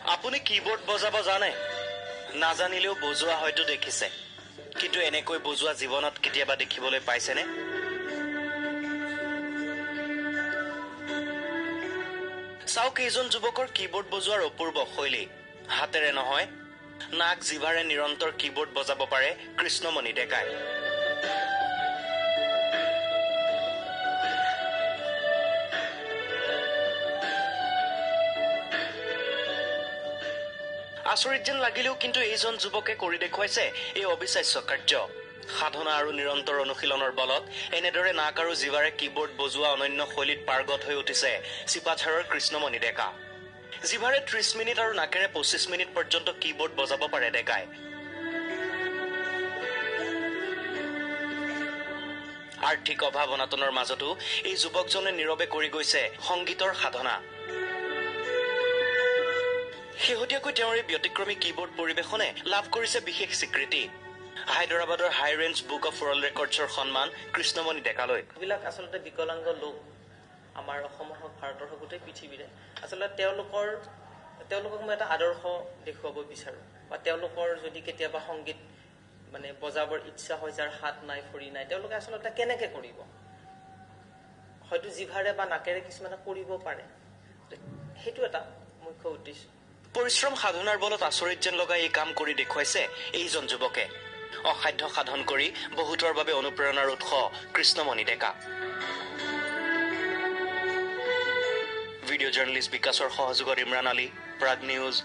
আপুনি কিবোৰ্ড বজাব জানে? নাজানিলেও বজোৱা হয়তো দেখিছে, কিন্তু এনেকৈ বজোৱা জীৱনত কেতিয়াবা দেখিবলৈ পাইছেনে? চাওক এইজন যুৱকৰ কিবোৰ্ড বজোৱাৰ অপূৰ্ব শৈলী। হাতেৰে নহয়, নাক জিভাৰে নিৰন্তৰ কিবোৰ্ড বজাব পাৰে কৃষ্ণমণি ডেকাই। আচৰিত যেন লাগিলেও কিন্তু এইজন যুৱকে কৰি দেখুৱাইছে এই অবিশ্বাস্য কাৰ্য। সাধনা আৰু নিৰন্তৰ অনুশীলনৰ বলত এনেদৰে নাক আৰু জিভাৰে কিবোৰ্ড বজোৱা অনন্য শৈলীত পাৰ্গত হৈ উঠিছে চিপাঝাৰৰ কৃষ্ণমণি ডেকা। জিভাৰে 30 মিনিট আৰু নাকেৰে 25 মিনিট পৰ্যন্ত কিবোৰ্ড বজাব পাৰে ডেকাই। আৰ্থিক অভাৱ অনাটনৰ মাজতো এই যুৱকজনে নীৰৱে কৰি গৈছে সংগীতৰ সাধনা। শেহতীয়াকৈ তেওঁৰ এই ব্যতিক্ৰমী কিবোৰ্ড পৰিৱেশনে লাভ কৰিছে বিশেষ স্বীকৃতি। হায়দৰাবাদৰ হাই ৰেঞ্জ বুক অফ ৱৰ্ল্ড ৰেকৰ্ডছৰ সন্মান কৃষ্ণমণি ডেকালৈ। এইবিলাক আচলতে বিকলাংগ লোক আমাৰ অসমৰ হওক ভাৰতৰ হওক গোটেই পৃথিৱীৰে আচলতে তেওঁলোকক মই এটা আদৰ্শ দেখুৱাব বিচাৰোঁ, বা তেওঁলোকৰ যদি কেতিয়াবা সংগীত বজাবৰ ইচ্ছা হয়, যাৰ হাত নাই ভৰি নাই, তেওঁলোকে আচলতে কেনেকে কৰিব? হয়তো জিভাৰে বা নাকেৰে কিছুমানে কৰিব পাৰে। সেইটো এটা মুখ্য উদ্দেশ্য। পৰিশ্ৰম সাধনাৰ বলত আচৰিত যেন লগা এই কাম কৰি দেখুৱাইছে এইজন যুৱকে। অসাধ্য সাধন কৰি বহুতৰ বাবে অনুপ্ৰেৰণাৰ উৎস কৃষ্ণমণি ডেকা। ভিডিঅ' জাৰ্নেলিষ্ট বিকাশৰ সহযোগত ইমৰান আলী, প্ৰাগ নিউজ।